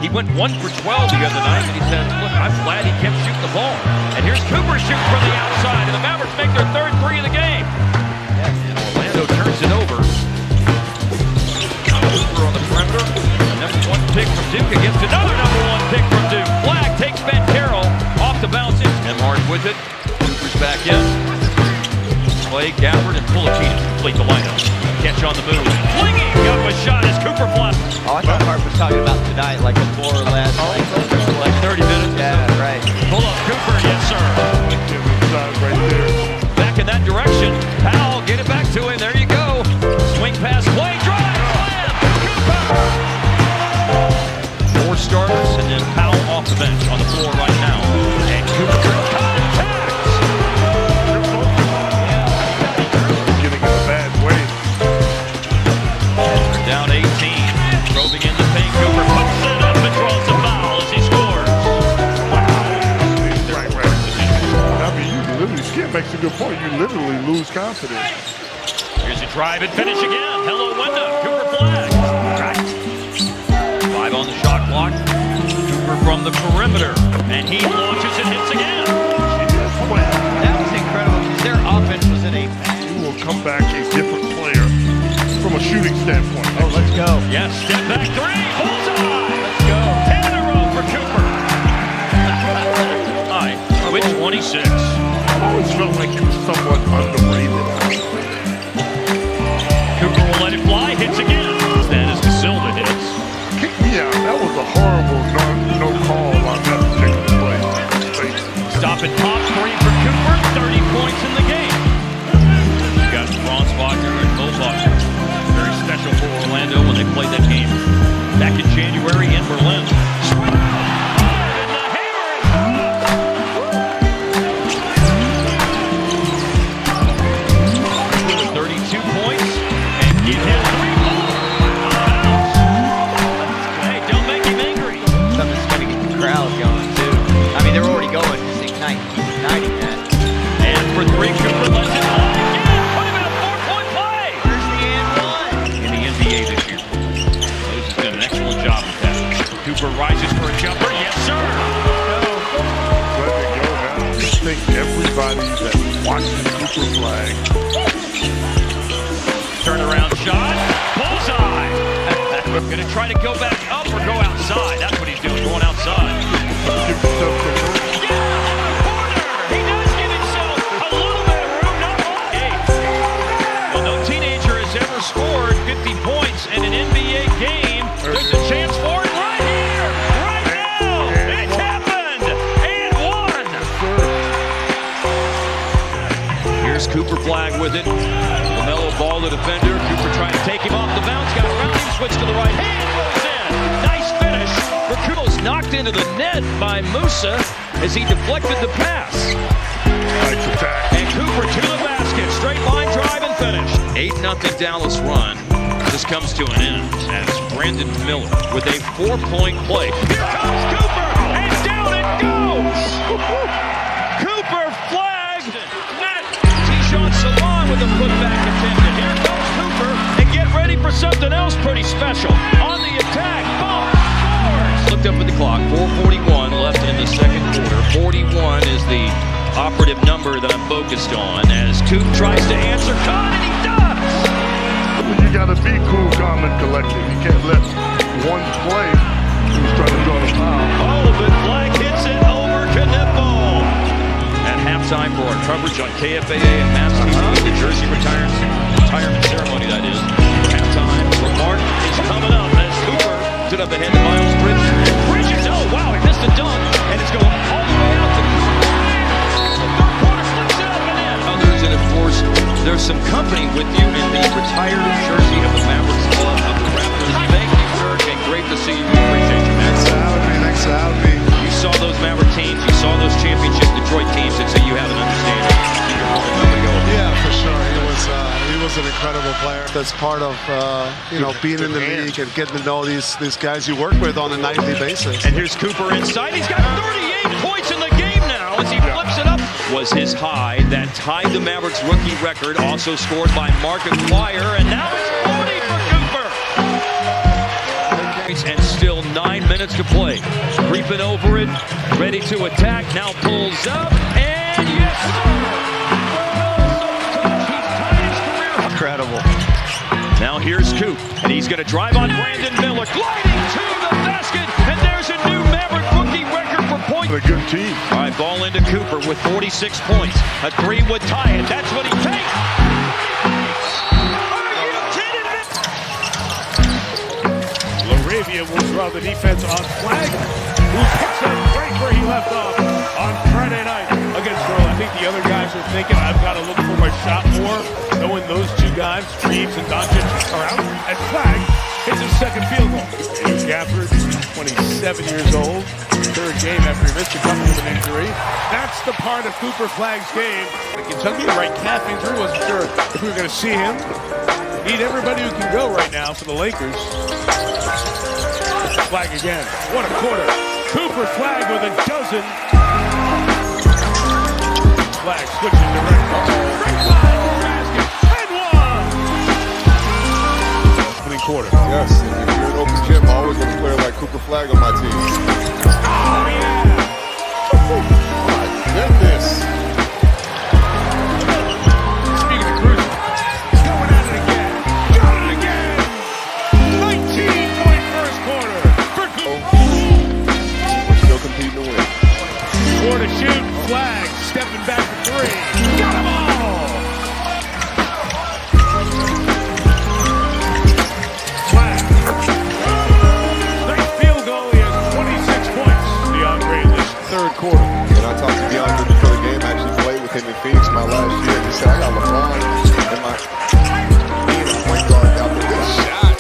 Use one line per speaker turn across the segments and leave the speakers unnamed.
He went 1 for 12 the other night, and he said, look, I'm glad he kept shooting the ball. And here's Cooper shooting from the outside, and the Mavericks make their third three of the game. And Orlando turns it over. Cooper on the perimeter. A number one pick from Duke against another number one pick from Duke. Flagg takes Ben Carroll off the bounce. Hard with it. Cooper's back in. Flagg, Gabbard, and Pulicino complete the lineup. Catch on the move. Flinging up a shot as Cooper flies.
Oh, I thought Hart was talking about tonight, like a more or less.
Like 30 minutes.
Yeah, right.
Pull up Cooper, yes sir.
Right there.
Back in that direction. Powell, get it back to him. There you go. Swing pass, play, drive, slam. Cooper. 4 starters, and then Powell off the bench on the floor right now. And Cooper. Down 18, probing in the paint. Cooper puts it up and draws the foul as he scores.
Right. I mean, you literally, Skip makes a good point. You literally lose confidence.
Here's a drive and finish again. Hello, window. Cooper Flagg. 5 on the shot clock. Cooper from the perimeter, and he launches and hits again.
That was incredible. Their offense was at 8.
You will come back a different player from a shooting standpoint.
Oh, let's go.
Yes, step back 3, bullseye!
Let's go.
10 in a row for Cooper. With 26.
I always felt like he was somewhat underrated.
Cooper will let it fly, hits again. That is the Silva hits.
Yeah, that was a horrible no call on that particular play.
Stop and pop 3 for Cooper, 30 points in the game. You got Franz-Wagner and Bullbucker. Very special for Orlando when they played that game back in January in Berlin. Swing! And the hammer is 32 points, and give him 3 more. Hey, don't make him angry.
Something's going to get the crowd going, too. I mean, they're already going. Just igniting that.
And for 3, Cooper lets it fly again. Put him in a 4-point play.
Where's the and one?
In the NBA this year. Moses has done an excellent job with that. Cooper rises for a jumper. Yes, sir.
Let it go now. I think everybody that's watching Cooper Flagg.
Turnaround shot. Bullseye. Going to try to go back up or go outside. That's what he's doing, going outside.
Give yourself some room.
He does give himself a little bit of room, not all 8. Well, no teenager has ever scored 50 points in an NBA game. There's a chance for it right here, right now. It's happened. And 1. Here's Cooper Flagg with it. LaMelo Ball, the defender. Cooper trying to take him off the bounce. Got around him, switched to the right hand, goes in. Nice finish. Cooper's knocked into the net by Musa as he deflected the pass.
Nice attack.
And Cooper to the basket. Straight line drive and finish. 8-0 Dallas run. This comes to an end as Brandon Miller with a 4-point play. Here comes Cooper, and down it goes! Cooper Flagg. T-Shot Salon with a putback attempted. Here comes Cooper, and get ready for something else pretty special. On the attack, boom, scores! Looked up at the clock, 4:41 left in the second quarter. 41 is the operative number that I'm focused on as Coop tries to answer, and he does!
You gotta be cool, calm, and collected. You can't let one play who's trying to draw the foul.
Oh, but Flagg hits it over Knipple. At halftime for our coverage on KFAA and Mass TV, the jersey retirement ceremony, that is. Halftime remark is coming up as Cooper stood up ahead to Miles Bridges. Bridges, oh wow, he missed a dunk, and it's going all the way out to the third quarter, slips it up and in. Others, and of course, there's some company with you in the retired jersey of the Mavericks Club of the Raptors. Thank you, sir, and great to see you. Appreciate you, man.
Thanks for having me.
You saw those Maverick teams, you saw those championship Detroit teams, and so you have an understanding.
Yeah, for sure. He was an incredible player. That's part of being in the league and getting to know these guys you work with on a nightly basis.
And here's Cooper inside. He's got 38 points in the game now as he flips it up. Was his high that tied the Mavericks rookie record, also scored by Mark Acquire, and now it's 40 for Cooper. points and still 9 minutes to play. Creeping over it, ready to attack, now pulls up, and yes, sir!
Incredible.
Now here's Coop, and he's going to drive on Brandon Miller, gliding to the basket, and there's a new Maverick rookie record for points.
A good team.
All right, ball into Cooper with 46 points. A three would tie it. That's what he takes. Are you kidding me?
Laravia will draw the defense on Flagg, who picks up right where he left off on Friday night against Earl. I think the other guys are thinking, I've got to look for my shot more, knowing those two guys, Reeves and Doncic, are out. And Flagg hits his second field goal. Gafford, 27 years old, third game after he missed a couple with an injury. That's the part of Cooper Flagg's game. The Kentucky right calf injury, wasn't sure if we were going to see him. Need everybody who can go right now for the Lakers. Flagg again. What a quarter. Cooper Flagg with a dozen. Flagg switching direction. Great line for basket. And one. Opening quarter.
Yes, and if you're an open gym, I always want a player like Cooper Flagg on my team.
Oh, yeah.
My goodness.
Speaking of cruising, he's going at it again. Got it again. 19-point first quarter for Cooper.
We're still competing to win.
4 to shoot. Flagg stepping back for three. Got them all. Flagg. Nice field goal. He has 26 points. DeAndre in this third quarter.
And I talked to DeAndre before the game. I actually played with him in Phoenix my last year. He said, I got LeBron in my being a point guard out there with a shot.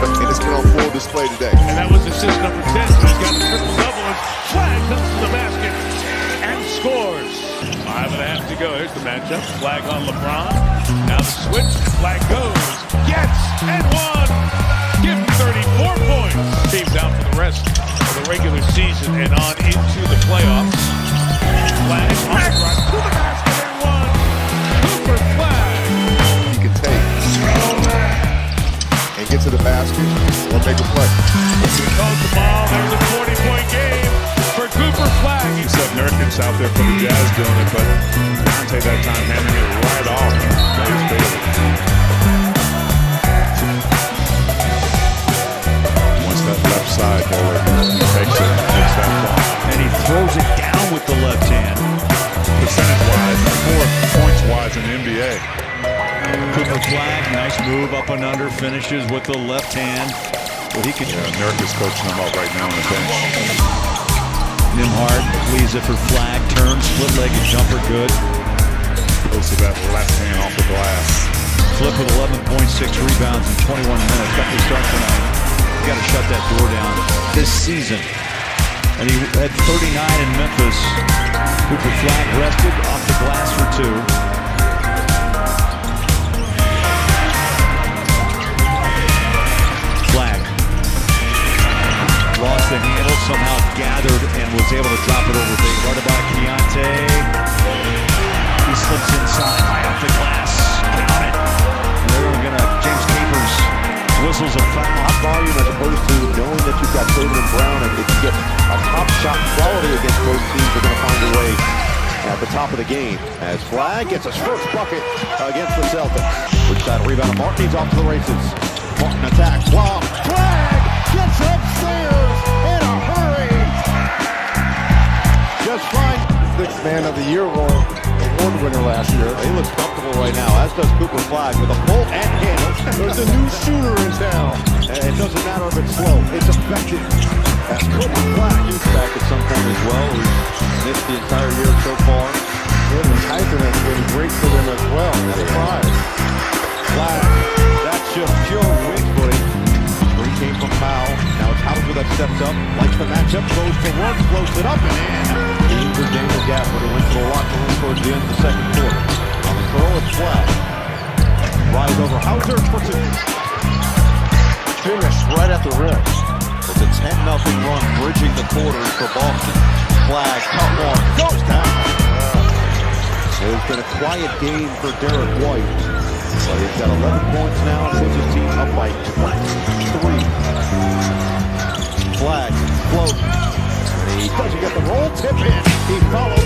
And it's been on full display today.
And that was assist number 10. So he's got a triple-double. And Flagg comes to the basket and scores. 5.5 to go. Here's the matchup. Flagg on LeBron. Now the switch. Flagg goes. Gets and one. Give him 34 points. Team's out for the rest of the regular season and on into the playoffs. Flagg on the run to the basket and one. Cooper Flagg.
He can take and get to the basket or make a play.
He calls the ball. There's a 40-point game for Cooper Flagg.
Except Nurkic out there for the Jazz doing it, but Dante that time handing it right off. Nice Bailey. Once that left side goalie, he takes it, gets that ball.
And he throws it down with the left hand.
Percentage-wise, 4 points-wise in the NBA.
Cooper Flagg, nice move up and under, finishes with the left hand. Well, he could.
Yeah, Nurkic coaching him up right now on the bench.
Nimhard leaves it for Flagg, turns, split-legged jumper, good.
Goes to that left hand off the glass.
Flip with 11.6 rebounds in 21 minutes. Got to start tonight. Got to shut that door down this season. And he had 39 in Memphis. Cooper Flagg rested off the glass for 2. Flagg lost the handle, somehow gathered and was able to drop it over big. Right about Keontae. He slips inside, high off the glass. Count it. And they're gonna, James Capers whistles a foul.
Hot volume as opposed to knowing that you've got Tatum and Brown, and if you get a top shot quality against both teams, they're gonna find a way at the top of the game. As Flagg gets his first bucket against the Celtics. Which side rebound, Martin, he's off to the races. Martin attacks, block, Flagg gets upstairs in a hurry. Just fine. Sixth man of the year award winner last year. He looks comfortable right now, as does Cooper Flagg with a pull and handle. There's a new shooter in town. And it doesn't matter if it's slow, it's effective. As Cooper Flagg is back at some point as well. He's missed the entire year so far. And Tyson has been great for them as well. That's a prize. Flagg, that's just pure wing footing. Three came from foul. Now it's Hauser that steps up, likes the matchup, goes for one, floats it up and in. For Daniel Gafford, who went to the locker room towards the end of the second quarter. On the throw, it's Flagg. Rise over Hauser, puts it. Finished right at the rim. It's a 10-0 run, bridging the quarters for Boston. Flagg, top one, goes down. It's been a quiet game for Derek White. So he's got 11 points now and puts his team up by 23. Flagg float. He doesn't get the roll tip in. He follows